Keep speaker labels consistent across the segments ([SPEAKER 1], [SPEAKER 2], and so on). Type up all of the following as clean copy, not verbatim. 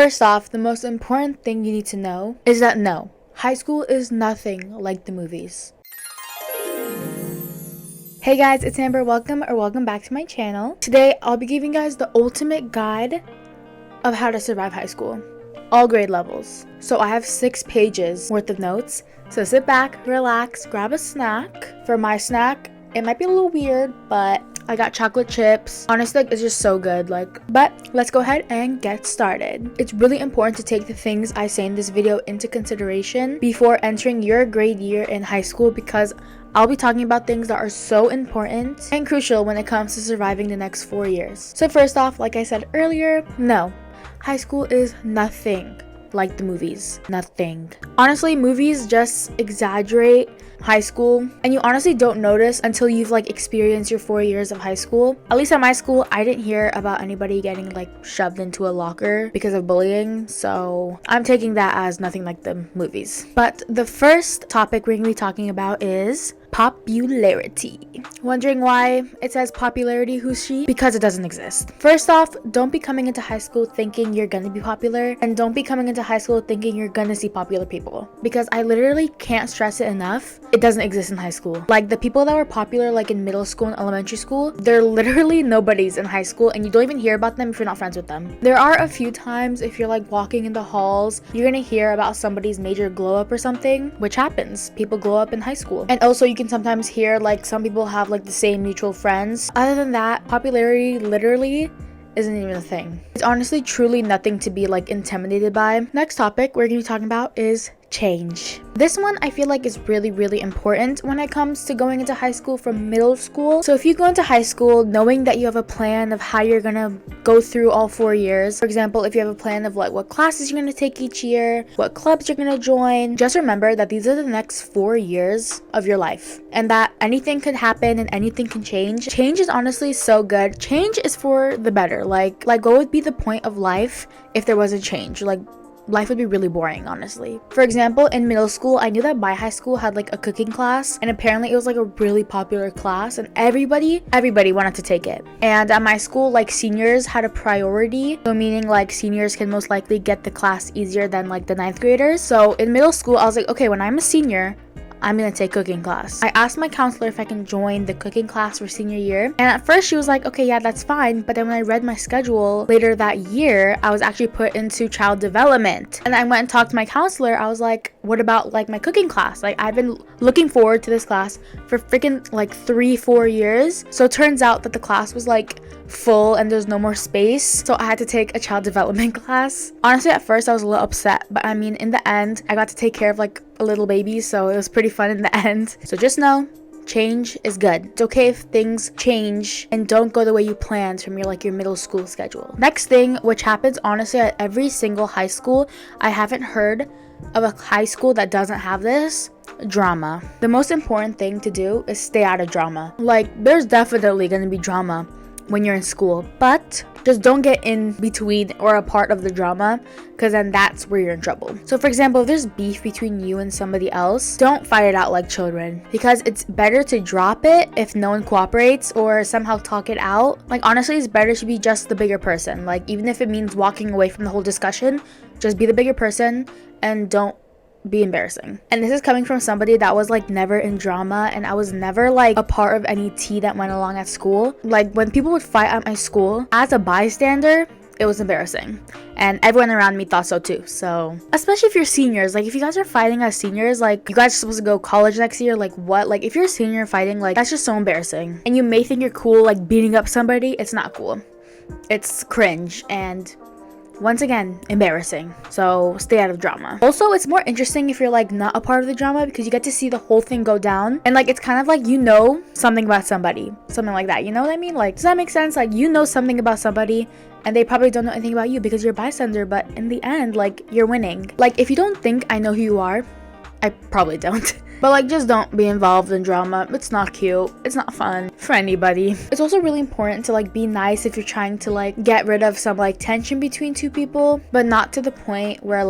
[SPEAKER 1] First off, the most important thing you need to know is that no, high school is nothing like the movies. Hey guys, it's Amber. Welcome back to my channel. Today, I'll be giving you guys the ultimate guide of how to survive high school. All grade levels. So I have 6 pages worth of notes. So sit back, relax, grab a snack. For my snack, it might be a little weird, but I got chocolate chips. Honestly, it's just so good. But let's go ahead and get started. It's really important to take the things I say in this video into consideration before entering your grade year in high school, because I'll be talking about things that are so important and crucial when it comes to surviving the next 4 years. So first off, like I said earlier, no, high school is nothing like the movies. Nothing. Honestly, movies just exaggerate high school, and you honestly don't notice until you've experienced your 4 years of high school. At least at my school, I didn't hear about anybody getting shoved into a locker because of bullying, so I'm taking that as nothing like the movies. But the first topic we're gonna be talking about is popularity. Wondering why it says popularity? Who's she? Because it doesn't exist. First off, don't be coming into high school thinking you're gonna be popular, and don't be coming into high school thinking you're gonna see popular people, because I literally can't stress it enough. It doesn't exist in high school. The people that were popular in middle school and elementary school, they're literally nobodies in high school, and you don't even hear about them if you're not friends with them. There are a few times if you're walking in the halls, you're gonna hear about somebody's major glow up or something, which happens. People glow up in high school. And also you can sometimes hear some people have the same mutual friends. Other than that, popularity literally isn't even a thing. It's honestly truly nothing to be intimidated by. Next topic we're gonna be talking about is change. This one I feel is really important when it comes to going into high school from middle school. So if you go into high school knowing that you have a plan of how you're gonna go through all 4 years, for example, if you have a plan of what classes you're gonna take each year, what clubs you're gonna join, just remember that these are the next 4 years of your life, and that anything could happen and anything can change. Change is honestly so good. Change is for the better. What would be the point of life if there wasn't change? Life would be really boring, honestly. For example, in middle school, I knew that my high school had a cooking class, and apparently it was a really popular class, and everybody wanted to take it. And at my school, seniors had a priority, so meaning seniors can most likely get the class easier than the 9th graders. So in middle school, I was okay, when I'm a senior, I'm gonna take cooking class. I asked my counselor if I can join the cooking class for senior year, and at first she was okay, yeah, that's fine. But then when I read my schedule later that year, I was actually put into child development, and I went and talked to my counselor. I was what about my cooking class? I've been looking forward to this class for freaking 3-4 years. So it turns out that the class was full and there's no more space, so I had to take a child development class. Honestly, at first I was a little upset, but I mean, in the end I got to take care of a little baby, so it was pretty fun in the end. So just know, change is good. It's okay if things change and don't go the way you planned from your middle school schedule. Next thing, which happens honestly at every single high school, I haven't heard of a high school that doesn't have this: drama. The most important thing to do is stay out of drama. There's definitely gonna be drama when you're in school, but just don't get in between or a part of the drama, because then that's where you're in trouble. So for example, if there's beef between you and somebody else, don't fight it out like children, because it's better to drop it if no one cooperates or somehow talk it out. Honestly, it's better to be just the bigger person. Even if it means walking away from the whole discussion, just be the bigger person and don't be embarrassing. And this is coming from somebody that was never in drama, and I was never a part of any tea that went along at school. When people would fight at my school, as a bystander, it was embarrassing, and everyone around me thought so too. So especially if you're seniors, if you guys are fighting as seniors, you guys are supposed to go college next year, what? If you're a senior fighting, that's just so embarrassing. And you may think you're cool beating up somebody. It's not cool. It's cringe, and once again, embarrassing. So stay out of drama. Also, it's more interesting if you're not a part of the drama, because you get to see the whole thing go down, and it's kind of something about somebody, something like that. You know what I mean? Does that make sense? You know something about somebody, and they probably don't know anything about you because you're a bystander, but in the end, you're winning. If you don't think I know who you are, I probably don't. But just don't be involved in drama. It's not cute. It's not fun for anybody. It's also really important to be nice if you're trying to get rid of some tension between two people, but not to the point where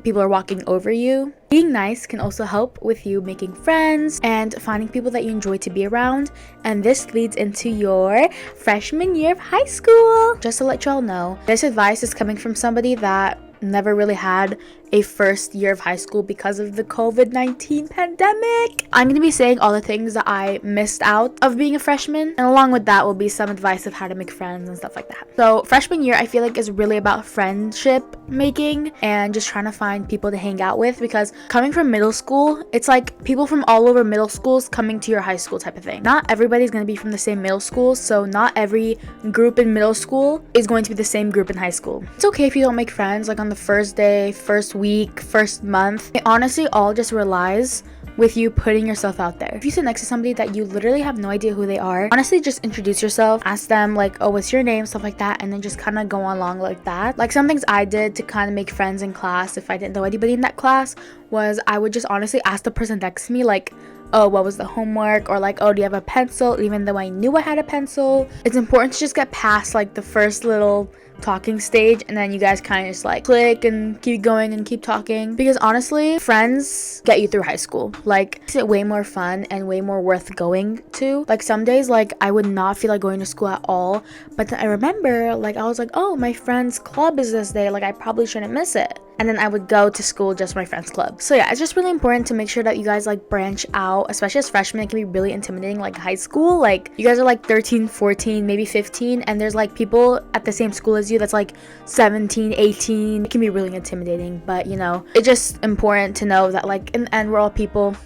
[SPEAKER 1] people are walking over you. Being nice can also help with you making friends and finding people that you enjoy to be around, and this leads into your freshman year of high school. Just to let y'all know, this advice is coming from somebody that never really had a first year of high school because of the COVID-19 pandemic. I'm gonna be saying all the things that I missed out of being a freshman, and along with that will be some advice of how to make friends and stuff like that. So freshman year, I feel like is really about friendship making and just trying to find people to hang out with, because coming from middle school, it's like people from all over middle schools coming to your high school type of thing. Not everybody's gonna be from the same middle school, so not every group in middle school is going to be the same group in high school. It's okay if you don't make friends like on the first day, first week, first month. It honestly all just relies with you putting yourself out there. If you sit next to somebody that you literally have no idea who they are, honestly just introduce yourself, ask them like, oh, what's your name, stuff like that, and then just kind of go along like that. Like some things I did to kind of make friends in class, if I didn't know anybody in that class, was I would just honestly ask the person next to me like, oh, what was the homework, or like, oh, do you have a pencil, even though I knew I had a pencil. It's important to just get past like the first little talking stage, and then you guys kind of just like click and keep going and keep talking, because honestly friends get you through high school. Like it's way more fun and way more worth going to. Like some days like I would not feel like going to school at all, but then I remember like I was like, oh, my friend's club is this day, like I probably shouldn't miss it, and then I would go to school just for my friend's club. So yeah, it's just really important to make sure that you guys like branch out, especially as freshmen. It can be really intimidating, like high school, like you guys are like 13, 14, maybe 15, and there's like people at the same school as you that's like 17, 18. It can be really intimidating, but you know, it's just important to know that like in the end we're all people.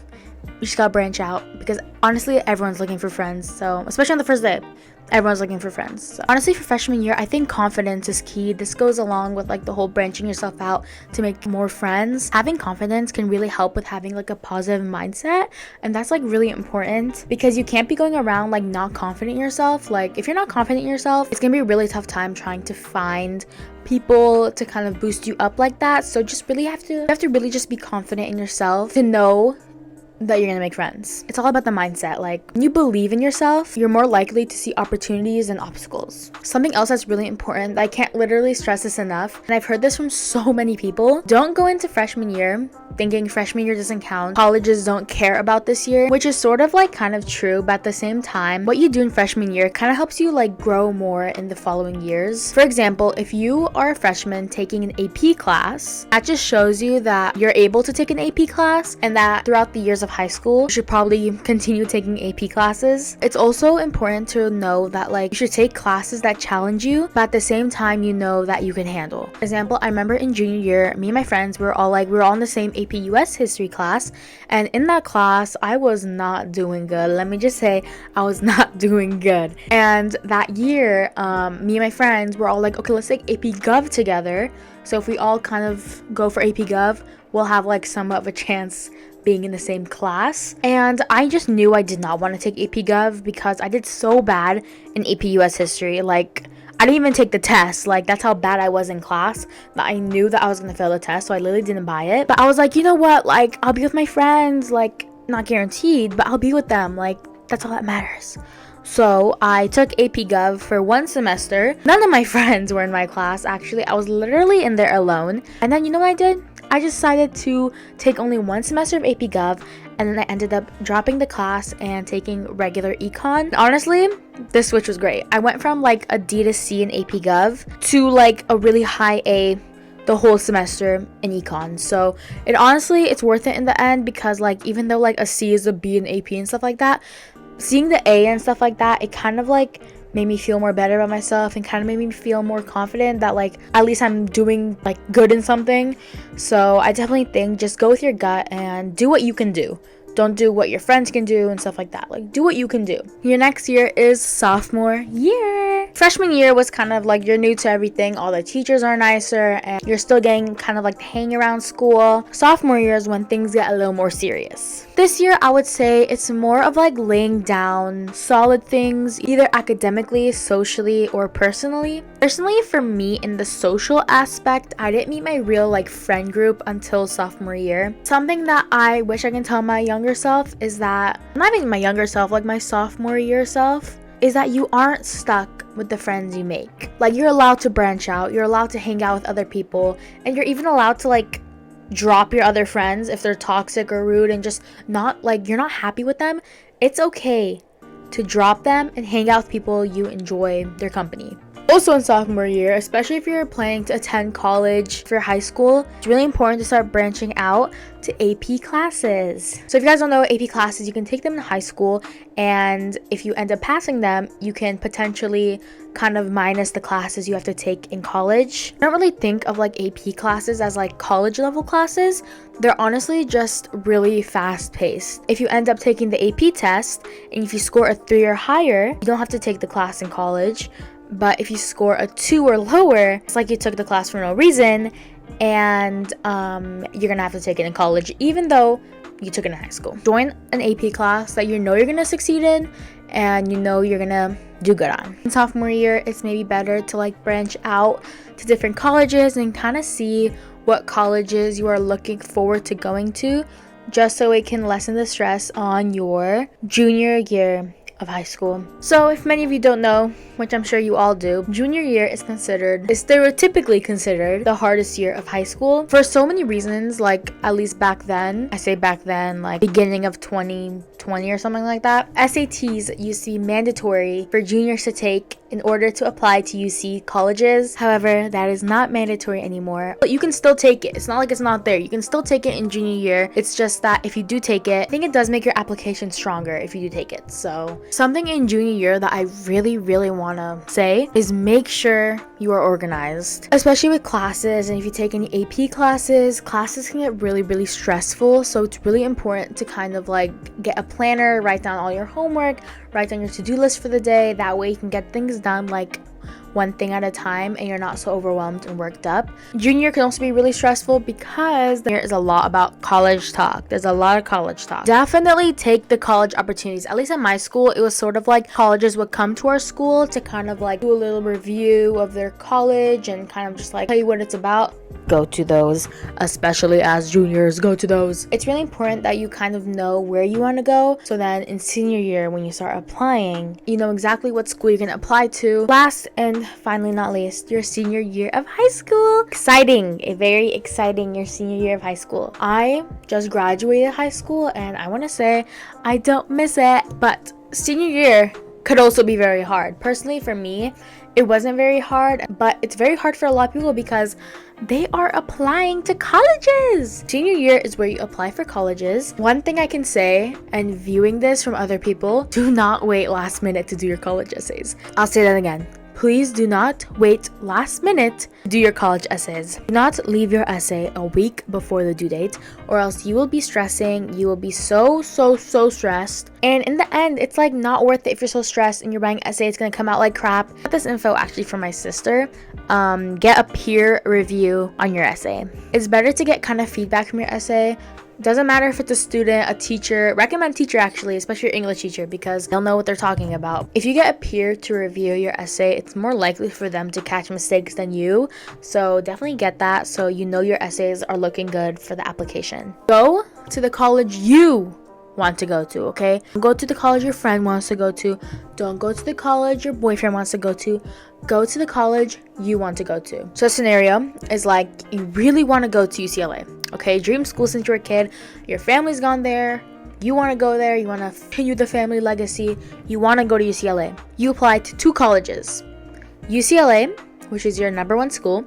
[SPEAKER 1] You just gotta branch out, because honestly everyone's looking for friends. So especially on the first day, everyone's looking for friends. So honestly for freshman year, I think confidence is key. This goes along with like the whole branching yourself out to make more friends. Having confidence can really help with having like a positive mindset, and that's like really important, because you can't be going around like not confident in yourself. Like if you're not confident in yourself, it's gonna be a really tough time trying to find people to kind of boost you up like that. So just really you have to really just be confident in yourself to know that you're gonna make friends. It's all about the mindset. Like when you believe in yourself, you're more likely to see opportunities and obstacles. Something else that's really important, I can't literally stress this enough, and I've heard this from so many people: don't go into freshman year thinking freshman year doesn't count, colleges don't care about this year, which is sort of like kind of true, but at the same time what you do in freshman year kind of helps you like grow more in the following years. For example, if you are a freshman taking an AP class, that just shows you that you're able to take an AP class, and that throughout the years of high school you should probably continue taking AP classes. It's also important to know that like you should take classes that challenge you, but at the same time you know that you can handle. For example, I remember in junior year, me and my friends we were all in the same AP US history class, and in that class I was not doing good. Let me just say I was not doing good. And that year me and my friends were all like, okay, let's take AP Gov together, so if we all kind of go for AP Gov, we'll have like somewhat of a chance being in the same class. And I just knew I did not want to take AP Gov because I did so bad in AP US history. Like I didn't even take the test. Like that's how bad I was in class, that I knew that I was gonna fail the test, so I literally didn't buy it. But I was like, you know what, like I'll be with my friends, like not guaranteed, but I'll be with them, like that's all that matters. So I took AP Gov for one semester. None of my friends were in my class, actually. I was literally in there alone. And then you know what I did? I decided to take only one semester of AP Gov, and then I ended up dropping the class and taking regular econ. Honestly, this switch was great. I went from like a D to C in AP Gov to like a really high A the whole semester in econ. So it's worth it in the end, because like even though like a C is a B in AP and stuff like that, seeing the A and stuff like that, it kind of like made me feel more better about myself and kind of made me feel more confident that like at least I'm doing like good in something. So I definitely think just go with your gut and do what you can do. Don't do what your friends can do and stuff like that. Like do what you can do. Your next year is sophomore year. Freshman year was kind of like you're new to everything. All the teachers are nicer and you're still getting kind of like the hang around school. Sophomore year is when things get a little more serious. This year I would say it's more of like laying down solid things, either academically, socially, or personally. Personally, for me, in the social aspect, I didn't meet my real like friend group until sophomore year. Something that I wish I can tell my younger self is that, not even my younger self, like my sophomore year self, is that you aren't stuck with the friends you make. Like you're allowed to branch out, you're allowed to hang out with other people, and you're even allowed to like drop your other friends if they're toxic or rude and just not like you're not happy with them. It's okay to drop them and hang out with people you enjoy their company. Also in sophomore year, especially if you're planning to attend college for high school, it's really important to start branching out to AP classes. So if you guys don't know AP classes, you can take them in high school, and if you end up passing them, you can potentially kind of minus the classes you have to take in college. I don't really think of like AP classes as like college level classes. They're honestly just really fast paced. If you end up taking the AP test and if you score a 3 or higher, you don't have to take the class in college. But if you score a 2 or lower, it's like you took the class for no reason, and you're gonna have to take it in college even though you took it in high school. Join an AP class that you know you're gonna succeed in and you know you're gonna do good on. In sophomore year, it's maybe better to like branch out to different colleges and kind of see what colleges you are looking forward to going to, just so it can lessen the stress on your junior year of high school. So if many of you don't know, which I'm sure you all do, junior year is stereotypically considered the hardest year of high school for so many reasons. Like, at least back then, I say back then, like beginning of 2020 or something like that, SATs used to be mandatory for juniors to take in order to apply to UC colleges. However, that is not mandatory anymore, but you can still take it. It's not like it's not there. You can still take it in junior year. It's just that if you do take it, I think it does make your application stronger if you do take it. So something in junior year that I really want to say is make sure you are organized, especially with classes. And if you take any AP classes can get really stressful. So it's really important to kind of like get a planner, write down all your homework, write down your to-do list for the day. That way you can get things done like one thing at a time and you're not so overwhelmed and worked up. Junior can also be really stressful because there is a lot about college talk. There's a lot of college talk. Definitely take the college opportunities. At least at my school, it was sort of like colleges would come to our school to kind of like do a little review of their college and kind of just like tell you what it's about. Go to those, especially as juniors, go to those. It's really important that you kind of know where you want to go, so then in senior year when you start applying, you know exactly what school you're going to apply to. Last and finally not least, your senior year of high school. Exciting, very exciting, your senior year of high school. I just graduated high school and I want to say I don't miss it, but senior year could also be very hard. Personally, for me, it wasn't very hard, but it's very hard for a lot of people because they are applying to colleges. Senior year is where you apply for colleges. One thing I can say, and viewing this from other people, do not wait last minute to do your college essays. I'll say that again. Please do not wait last minute to do your college essays. Do not leave your essay a week before the due date, or else you will be stressing. You will be so stressed. And in the end, it's like not worth it if you're so stressed and you're writing an essay, it's gonna come out like crap. I got this info actually from my sister. Get a peer review on your essay. It's better to get kind of feedback from your essay. Doesn't matter if it's a student, a teacher, recommend teacher actually, especially your English teacher, because they'll know what they're talking about. If you get a peer to review your essay, it's more likely for them to catch mistakes than you. So definitely get that so you know your essays are looking good for the application. Go to the college you want to go to, okay? Don't go to the college your friend wants to go to. Don't go to the college your boyfriend wants to go to. Go to the college you want to go to. So a scenario is like you really want to go to UCLA, okay? Dream school since you're a kid. Your family's gone there. You want to go there. You want to continue the family legacy. You want to go to UCLA. You apply to 2 colleges. UCLA, which is your number 1 school,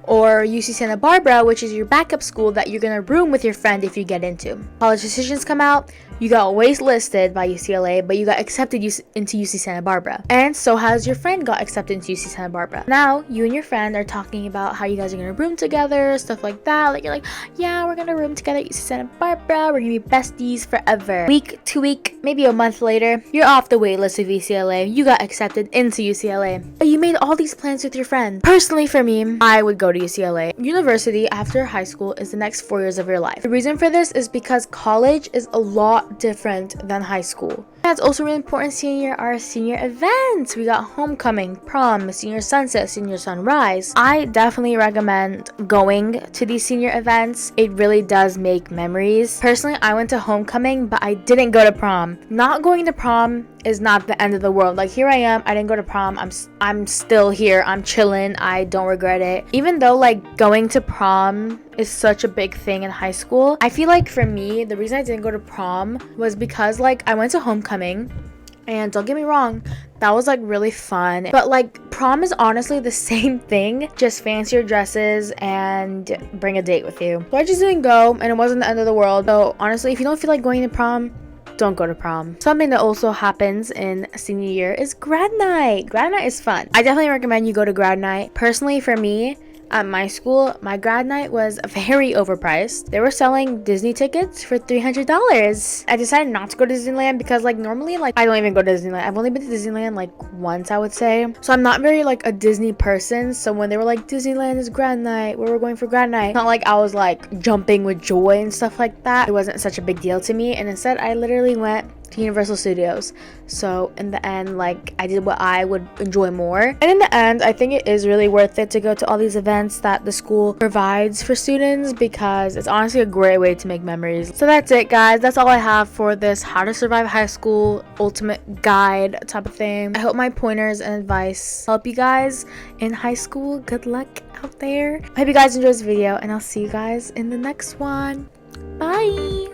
[SPEAKER 1] or UC Santa Barbara, which is your backup school that you're gonna room with your friend if you get into. College decisions come out. You got waitlisted by UCLA, but you got accepted into UC Santa Barbara. And so has your friend got accepted into UC Santa Barbara. Now, you and your friend are talking about how you guys are gonna room together, stuff like that. Like, you're like, yeah, we're gonna room together at UC Santa Barbara. We're gonna be besties forever. Week, 2 week, maybe a month later, you're off the waitlist of UCLA. You got accepted into UCLA. But you made all these plans with your friend. Personally, for me, I would go to UCLA. University after high school is the next 4 years of your life. The reason for this is because college is a lot different than high school. That's also really important. Senior are senior events. We got homecoming, prom, senior sunset, senior sunrise. I definitely recommend going to these senior events. It really does make memories. Personally, I went to homecoming, but I didn't go to prom. Not going to prom is not the end of the world. Like, here I am, I didn't go to prom. I'm still here. I'm chilling. I don't regret it. Even though like going to prom is such a big thing in high school, I feel like for me, the reason I didn't go to prom was because like I went to homecoming And don't get me wrong, that was like really fun. But like prom is honestly the same thing, just fancier dresses and bring a date with you. So I just didn't go, and it wasn't the end of the world. So honestly, if you don't feel like going to prom, don't go to prom. Something that also happens in senior year is grad night. Grad night is fun. I definitely recommend you go to grad night. Personally, for me, at my school, my grad night was very overpriced. They were selling Disney tickets for $300. I decided not to go to Disneyland because like normally like I don't even go to Disneyland. I've only been to Disneyland like once, I would say. So I'm not very like a Disney person. So when they were like Disneyland is grad night, where we're going for grad night, not like I was like jumping with joy and stuff like that. It wasn't such a big deal to me. And instead I literally went to Universal Studios. So in the end, like I did what I would enjoy more. And in the end, I think it is really worth it to go to all these events that the school provides for students because it's honestly a great way to make memories. So that's it, guys. That's all I have for this how to survive high school ultimate guide type of thing. I hope my pointers and advice help you guys in high school. Good luck out there. I hope you guys enjoyed this video, and I'll see you guys in the next one. Bye.